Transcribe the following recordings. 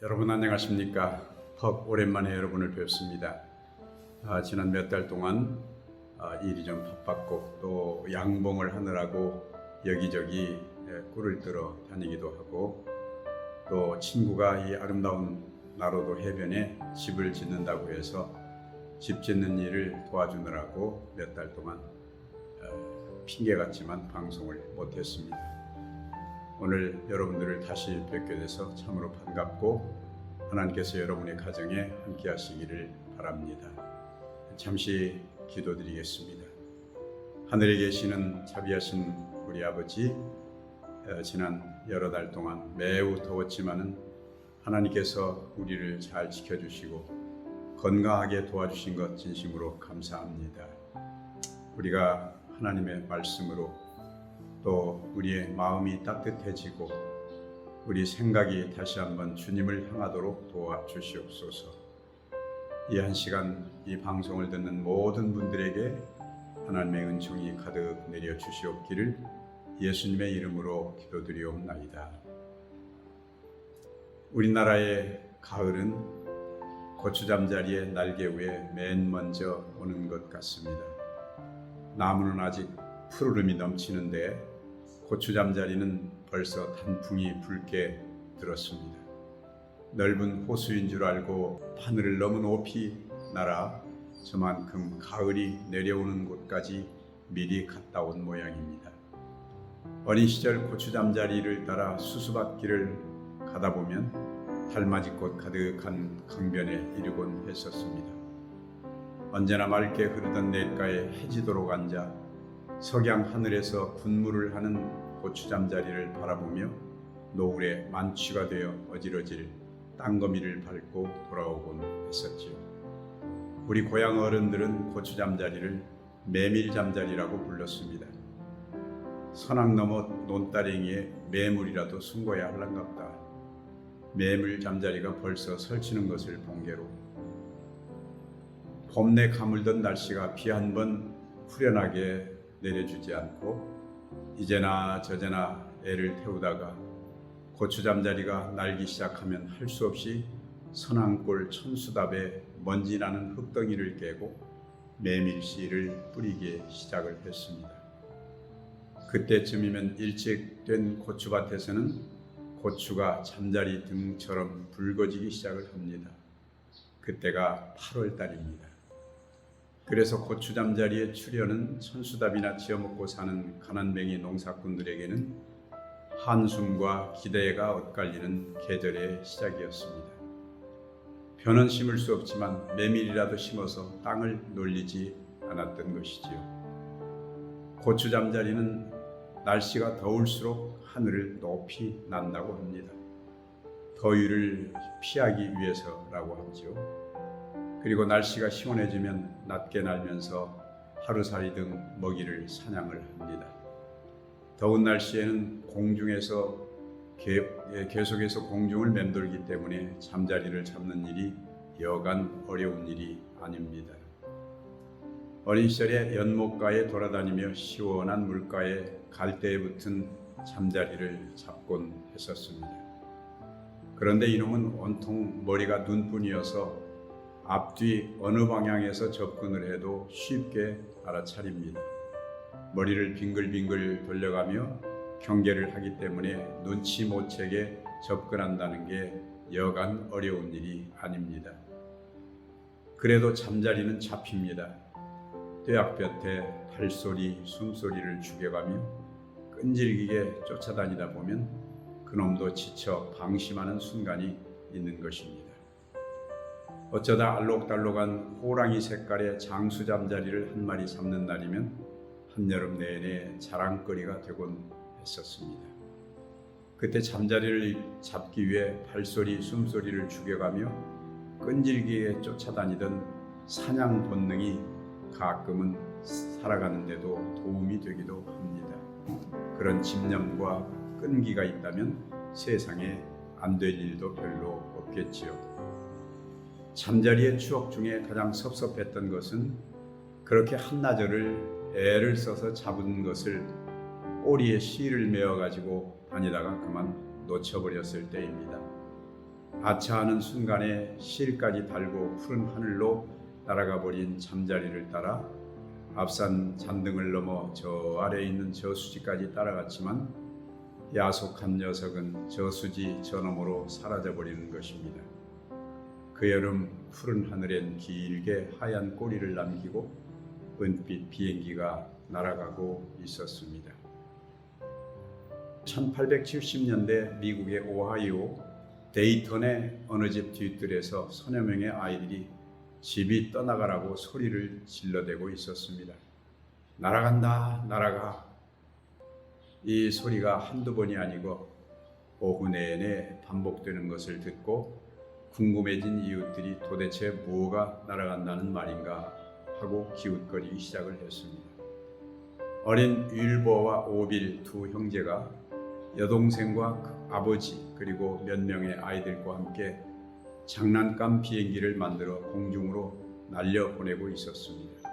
여러분 안녕하십니까? 오랜만에 여러분을 뵙습니다. 지난 몇 달 동안 일이 좀 바빴고 또 양봉을 하느라고 여기저기 꿀을 들어 다니기도 하고 또 친구가 이 아름다운 나로도 해변에 집을 짓는다고 해서 집 짓는 일을 도와주느라고 몇 달 동안 핑계 같지만 방송을 못했습니다. 오늘 여러분들을 다시 뵙게 돼서 참으로 반갑고 하나님께서 여러분의 가정에 함께 하시기를 바랍니다. 잠시 기도드리겠습니다. 하늘에 계시는 자비하신 우리 아버지, 지난 여러 달 동안 매우 더웠지만은 하나님께서 우리를 잘 지켜주시고 건강하게 도와주신 것 진심으로 감사합니다. 우리가 하나님의 말씀으로 또 우리의 마음이 따뜻해지고 우리 생각이 다시 한번 주님을 향하도록 도와주시옵소서. 이 한 시간 이 방송을 듣는 모든 분들에게 하나님의 은총이 가득 내려 주시옵기를 예수님의 이름으로 기도드리옵나이다. 우리나라의 가을은 고추잠자리의 날개 위에 맨 먼저 오는 것 같습니다. 나무는 아직 푸르름이 넘치는데 고추잠자리는 벌써 단풍이 붉게 들었습니다. 넓은 호수인 줄 알고 하늘을 너무 높이 날아 저만큼 가을이 내려오는 곳까지 미리 갔다 온 모양입니다. 어린 시절 고추잠자리를 따라 수수밭길을 가다 보면 달맞이꽃 가득한 강변에 이르곤 했었습니다. 언제나 맑게 흐르던 냇가에 해지도록 앉아 석양 하늘에서 분무를 하는 고추잠자리를 바라보며 노을에 만취가 되어 어지러질 땅거미를 밟고 돌아오곤 했었지요. 우리 고향 어른들은 고추잠자리를 메밀잠자리라고 불렀습니다. 선악 너머 논다랭이에 매물이라도 숨고야 할란갑다. 매물잠자리가 벌써 설치는 것을 본게로 봄내 가물던 날씨가 비 한 번 후련하게 내려주지 않고 이제나 저제나 애를 태우다가 고추잠자리가 날기 시작하면 할 수 없이 선앙골 천수답에 먼지나는 흙덩이를 깨고 메밀씨를 뿌리기 시작을 했습니다. 그때쯤이면 일찍 된 고추밭에서는 고추가 잠자리 등처럼 붉어지기 시작을 합니다. 그때가 8월달입니다. 그래서 고추잠자리의 출현은 천수답이나 지어먹고 사는 가난뱅이 농사꾼들에게는 한숨과 기대가 엇갈리는 계절의 시작이었습니다. 벼는 심을 수 없지만 메밀이라도 심어서 땅을 놀리지 않았던 것이지요. 고추잠자리는 날씨가 더울수록 하늘을 높이 난다고 합니다. 더위를 피하기 위해서라고 하지요. 그리고 날씨가 시원해지면 낮게 날면서 하루살이 등 먹이를 사냥을 합니다. 더운 날씨에는 공중에서 계속해서 공중을 맴돌기 때문에 잠자리를 잡는 일이 여간 어려운 일이 아닙니다. 어린 시절에 연못가에 돌아다니며 시원한 물가에 갈대에 붙은 잠자리를 잡곤 했었습니다. 그런데 이놈은 온통 머리가 눈뿐이어서 앞뒤 어느 방향에서 접근을 해도 쉽게 알아차립니다. 머리를 빙글빙글 돌려가며 경계를 하기 때문에 눈치 못 채게 접근한다는 게 여간 어려운 일이 아닙니다. 그래도 잠자리는 잡힙니다. 뙤약볕에 발소리, 숨소리를 죽여가며 끈질기게 쫓아다니다 보면 그놈도 지쳐 방심하는 순간이 있는 것입니다. 어쩌다 알록달록한 호랑이 색깔의 장수잠자리를 한 마리 잡는 날이면 한여름 내내 자랑거리가 되곤 했었습니다. 그때 잠자리를 잡기 위해 발소리, 숨소리를 죽여가며 끈질기게 쫓아다니던 사냥 본능이 가끔은 살아가는 데도 도움이 되기도 합니다. 그런 집념과 끈기가 있다면 세상에 안 될 일도 별로 없겠지요. 잠자리의 추억 중에 가장 섭섭했던 것은 그렇게 한나절을 애를 써서 잡은 것을 꼬리에 실을 메어가지고 다니다가 그만 놓쳐버렸을 때입니다. 아차하는 순간에 실까지 달고 푸른 하늘로 날아가 버린 잠자리를 따라 앞산 잔등을 넘어 저 아래에 있는 저수지까지 따라갔지만 야속한 녀석은 저수지 저 너머로 사라져 버리는 것입니다. 그 여름 푸른 하늘엔 길게 하얀 꼬리를 남기고 은빛 비행기가 날아가고 있었습니다. 1870년대 미국의 오하이오 데이턴의 어느 집 뒤뜰에서 서너 명의 아이들이 집이 떠나가라고 소리를 질러대고 있었습니다. 날아간다, 날아가. 이 소리가 한두 번이 아니고 오후 내내 반복되는 것을 듣고 궁금해진 이웃들이 도대체 뭐가 날아간다는 말인가 하고 기웃거리기 시작을 했습니다. 어린 윌버와 오빌 두 형제가 여동생과 아버지 그리고 몇 명의 아이들과 함께 장난감 비행기를 만들어 공중으로 날려보내고 있었습니다.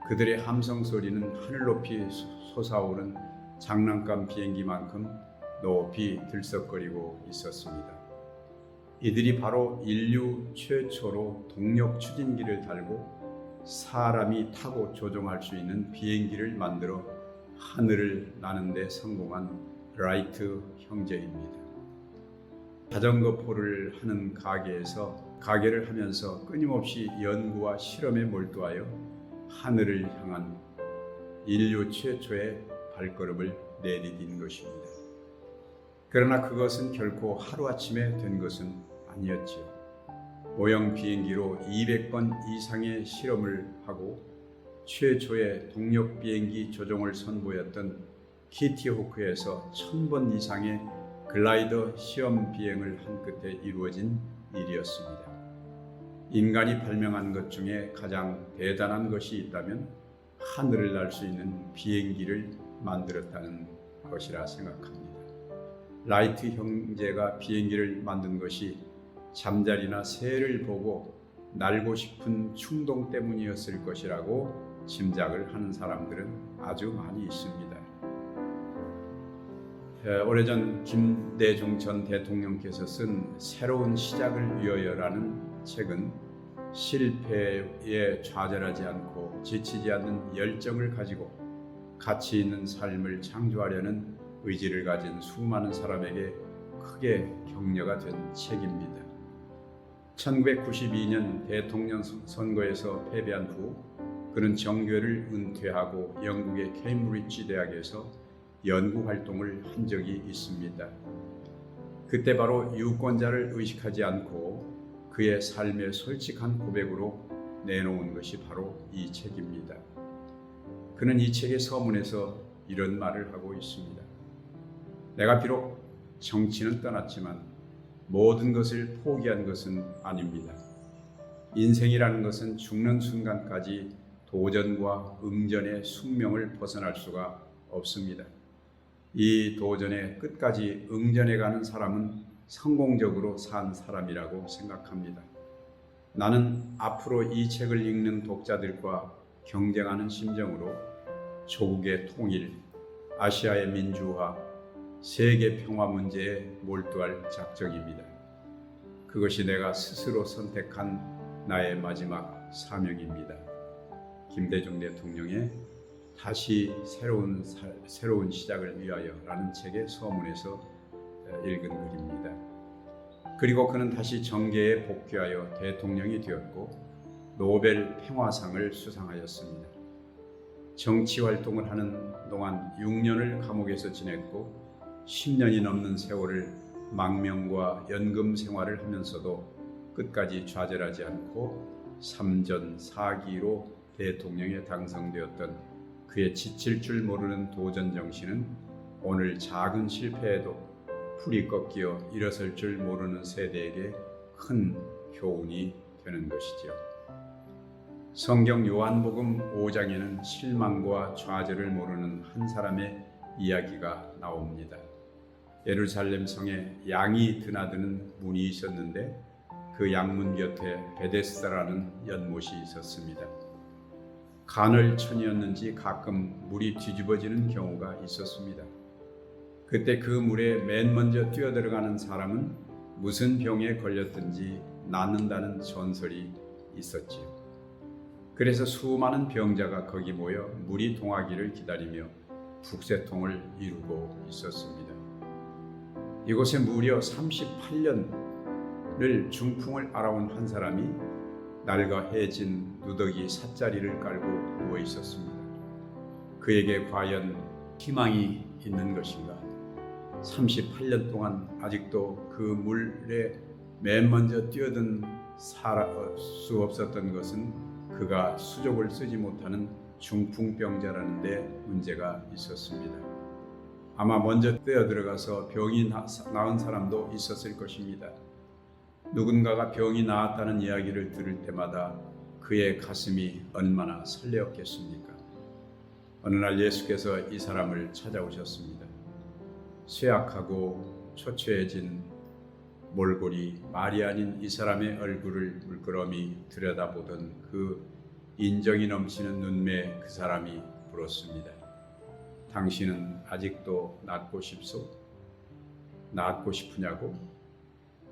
그들의 함성 소리는 하늘 높이 솟아오른 장난감 비행기만큼 높이 들썩거리고 있었습니다. 이들이 바로 인류 최초로 동력 추진기를 달고 사람이 타고 조종할 수 있는 비행기를 만들어 하늘을 나는 데 성공한 라이트 형제입니다. 자전거 포를 하는 가게를 하면서 끊임없이 연구와 실험에 몰두하여 하늘을 향한 인류 최초의 발걸음을 내디딘 것입니다. 그러나 그것은 결코 하루아침에 된 것은 아니었지요. 모형 비행기로 200번 이상의 실험을 하고 최초의 동력 비행기 조종을 선보였던 키티 호크에서 1000번 이상의 글라이더 시험 비행을 한 끝에 이루어진 일이었습니다. 인간이 발명한 것 중에 가장 대단한 것이 있다면 하늘을 날 수 있는 비행기를 만들었다는 것이라 생각합니다. 라이트 형제가 비행기를 만든 것이 잠자리나 새를 보고 날고 싶은 충동 때문이었을 것이라고 짐작을 하는 사람들은 아주 많이 있습니다. 오래전 김대중 전 대통령께서 쓴 새로운 시작을 위하여라는 책은 실패에 좌절하지 않고 지치지 않는 열정을 가지고 가치 있는 삶을 창조하려는 의지를 가진 수많은 사람에게 크게 격려가 된 책입니다. 1992년 대통령 선거에서 패배한 후 그는 정교회를 은퇴하고 영국의 케임브리지 대학에서 연구 활동을 한 적이 있습니다. 그때 바로 유권자를 의식하지 않고 그의 삶의 솔직한 고백으로 내놓은 것이 바로 이 책입니다. 그는 이 책의 서문에서 이런 말을 하고 있습니다. 내가 비록 정치는 떠났지만 모든 것을 포기한 것은 아닙니다. 인생이라는 것은 죽는 순간까지 도전과 응전의 숙명을 벗어날 수가 없습니다. 이 도전의 끝까지 응전해 가는 사람은 성공적으로 산 사람이라고 생각합니다. 나는 앞으로 이 책을 읽는 독자들과 경쟁하는 심정으로 조국의 통일, 아시아의 민주화, 세계 평화 문제에 몰두할 작정입니다. 그것이 내가 스스로 선택한 나의 마지막 사명입니다. 김대중 대통령의 다시 새로운 시작을 위하여라는 책의 서문에서 읽은 글입니다. 그리고 그는 다시 정계에 복귀하여 대통령이 되었고 노벨 평화상을 수상하였습니다. 정치 활동을 하는 동안 6년을 감옥에서 지냈고 10년이 넘는 세월을 망명과 연금 생활을 하면서도 끝까지 좌절하지 않고 3전 4기로 대통령에 당선되었던 그의 지칠 줄 모르는 도전 정신은 오늘 작은 실패에도 풀이 꺾여 일어설 줄 모르는 세대에게 큰 교훈이 되는 것이죠. 성경 요한복음 5장에는 실망과 좌절을 모르는 한 사람의 이야기가 나옵니다. 예루살렘 성에 양이 드나드는 문이 있었는데 그 양문 곁에 베데스다라는 연못이 있었습니다. 간헐천이었는지 가끔 물이 뒤집어지는 경우가 있었습니다. 그때 그 물에 맨 먼저 뛰어들어가는 사람은 무슨 병에 걸렸든지 낫는다는 전설이 있었지요. 그래서 수많은 병자가 거기 모여 물이 동하기를 기다리며 북새통을 이루고 있었습니다. 이곳에 무려 38년을 중풍을 앓아온 한 사람이 날과 해진 누더기 삿자리를 깔고 누워 있었습니다. 그에게 과연 희망이 있는 것인가? 38년 동안 아직도 그 물에 맨 먼저 뛰어든 수 없었던 것은 그가 수족을 쓰지 못하는 중풍병자라는 데 문제가 있었습니다. 아마 먼저 뛰어들어가서 병이 나은 사람도 있었을 것입니다. 누군가가 병이 나았다는 이야기를 들을 때마다 그의 가슴이 얼마나 설레었겠습니까? 어느 날 예수께서 이 사람을 찾아오셨습니다. 쇠약하고 초췌해진 몰골이 말이 아닌 이 사람의 얼굴을 물끄러미 들여다보던 그 인정이 넘치는 눈매 그 사람이 물었습니다. 당신은 아직도 낫고 싶소? 낫고 싶으냐고?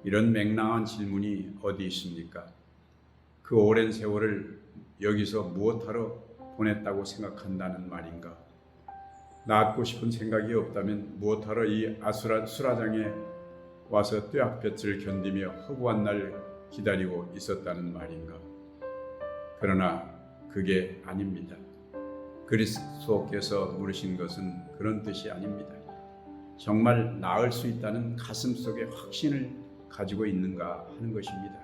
이런 맹랑한 질문이 어디 있습니까? 그 오랜 세월을 여기서 무엇하러 보냈다고 생각한다는 말인가? 낫고 싶은 생각이 없다면 무엇하러 이 수라장에 와서 뙤약볕을 견디며 허구한 날 기다리고 있었다는 말인가? 그러나 그게 아닙니다. 그리스도께서 물으신 것은 그런 뜻이 아닙니다. 정말 나을 수 있다는 가슴속에 확신을 가지고 있는가 하는 것입니다.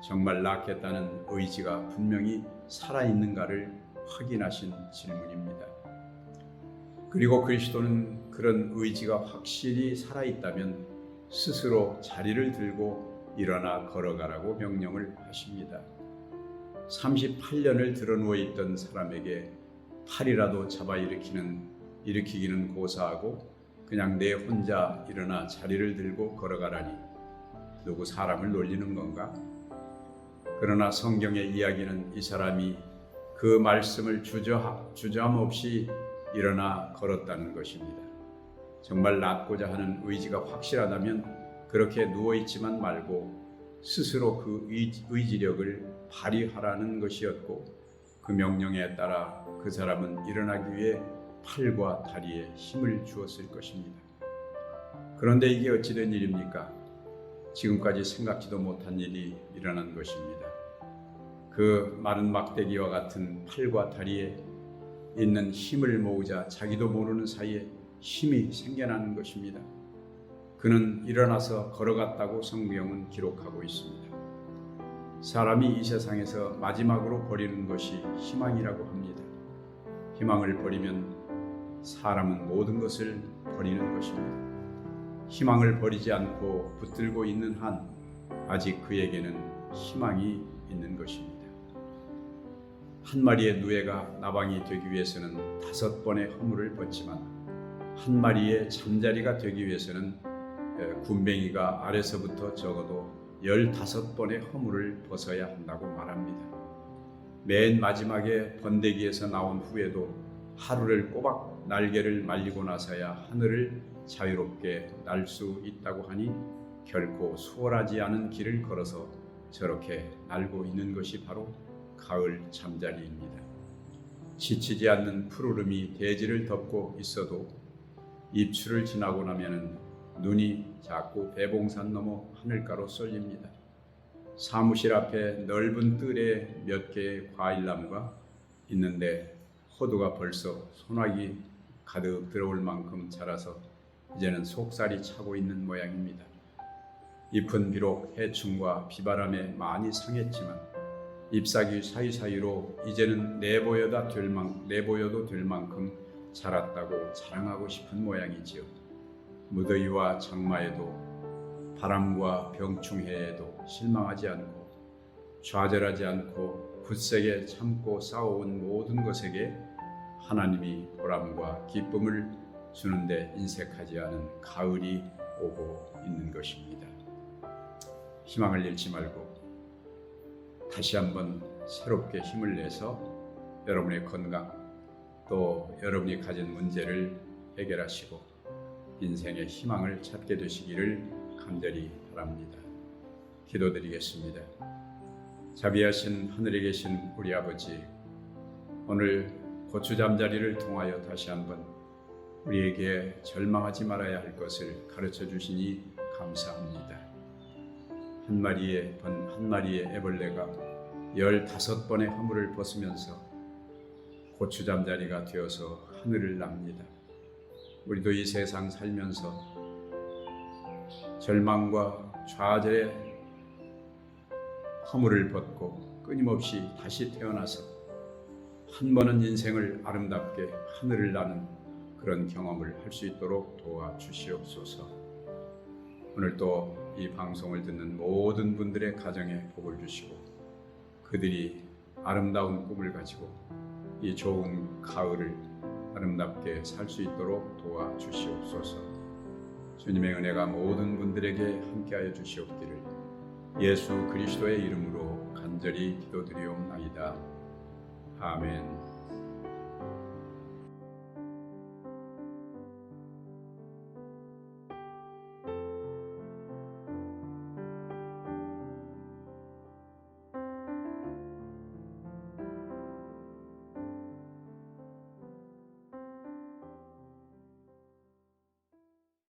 정말 낫겠다는 의지가 분명히 살아있는가를 확인하신 질문입니다. 그리고 그리스도는 그런 의지가 확실히 살아있다면 스스로 자리를 들고 일어나 걸어가라고 명령을 하십니다. 38년을 드러누워 있던 사람에게 팔이라도 잡아 일으키기는 고사하고 그냥 내 혼자 일어나 자리를 들고 걸어가라니 누구 사람을 놀리는 건가? 그러나 성경의 이야기는 이 사람이 그 말씀을 주저함 없이 일어나 걸었다는 것입니다. 정말 낫고자 하는 의지가 확실하다면 그렇게 누워있지만 말고 스스로 그 의지력을 발휘하라는 것이었고 그 명령에 따라 그 사람은 일어나기 위해 팔과 다리에 힘을 주었을 것입니다. 그런데 이게 어찌된 일입니까? 지금까지 생각지도 못한 일이 일어난 것입니다. 그 마른 막대기와 같은 팔과 다리에 있는 힘을 모으자 자기도 모르는 사이에 힘이 생겨나는 것입니다. 그는 일어나서 걸어갔다고 성경은 기록하고 있습니다. 사람이 이 세상에서 마지막으로 버리는 것이 희망이라고 합니다. 희망을 버리면 사람은 모든 것을 버리는 것입니다. 희망을 버리지 않고 붙들고 있는 한 아직 그에게는 희망이 있는 것입니다. 한 마리의 누에가 나방이 되기 위해서는 5번의 허물을 벗지만 한 마리의 잠자리가 되기 위해서는 군뱅이가 아래서부터 적어도 15번의 허물을 벗어야 한다고 말합니다. 맨 마지막에 번데기에서 나온 후에도 하루를 꼬박 날개를 말리고 나서야 하늘을 자유롭게 날 수 있다고 하니 결코 수월하지 않은 길을 걸어서 저렇게 날고 있는 것이 바로 가을 잠자리입니다. 지치지 않는 푸르름이 대지를 덮고 있어도 입추를 지나고 나면은 눈이 자꾸 배봉산 넘어 하늘가로 쏠립니다. 사무실 앞에 넓은 뜰에 몇 개의 과일나무가 있는데 호두가 벌써 소나기 가득 들어올 만큼 자라서 이제는 속살이 차고 있는 모양입니다. 잎은 비록 해충과 비바람에 많이 상했지만 잎사귀 사이사이로 이제는 내보여도 될 만큼 자랐다고 자랑하고 싶은 모양이지요. 무더위와 장마에도 바람과 병충해에도 실망하지 않고 좌절하지 않고 굳세게 참고 싸워온 모든 것에게 하나님이 보람과 기쁨을 주는데 인색하지 않은 가을이 오고 있는 것입니다. 희망을 잃지 말고 다시 한번 새롭게 힘을 내서 여러분의 건강 또 여러분이 가진 문제를 해결하시고 인생의 희망을 찾게 되시기를 간절히 바랍니다. 바랍니다. 기도드리겠습니다. 자비하신 하늘에 계신 우리 아버지, 오늘 고추 잠자리를 통하여 다시 한번 우리에게 절망하지 말아야 할 것을 가르쳐 주시니 감사합니다. 한 마리의 애벌레가 15번의 허물을 벗으면서 고추 잠자리가 되어서 하늘을 납니다. 우리도 이 세상 살면서 절망과 좌절의 허물을 벗고 끊임없이 다시 태어나서 한 번은 인생을 아름답게 하늘을 나는 그런 경험을 할 수 있도록 도와주시옵소서. 오늘 또 이 방송을 듣는 모든 분들의 가정에 복을 주시고 그들이 아름다운 꿈을 가지고 이 좋은 가을을 아름답게 살 수 있도록 도와주시옵소서. 주님의 은혜가 모든 분들에게 함께하여 주시옵기를 예수 그리스도의 이름으로 간절히 기도드리옵나이다. 아멘.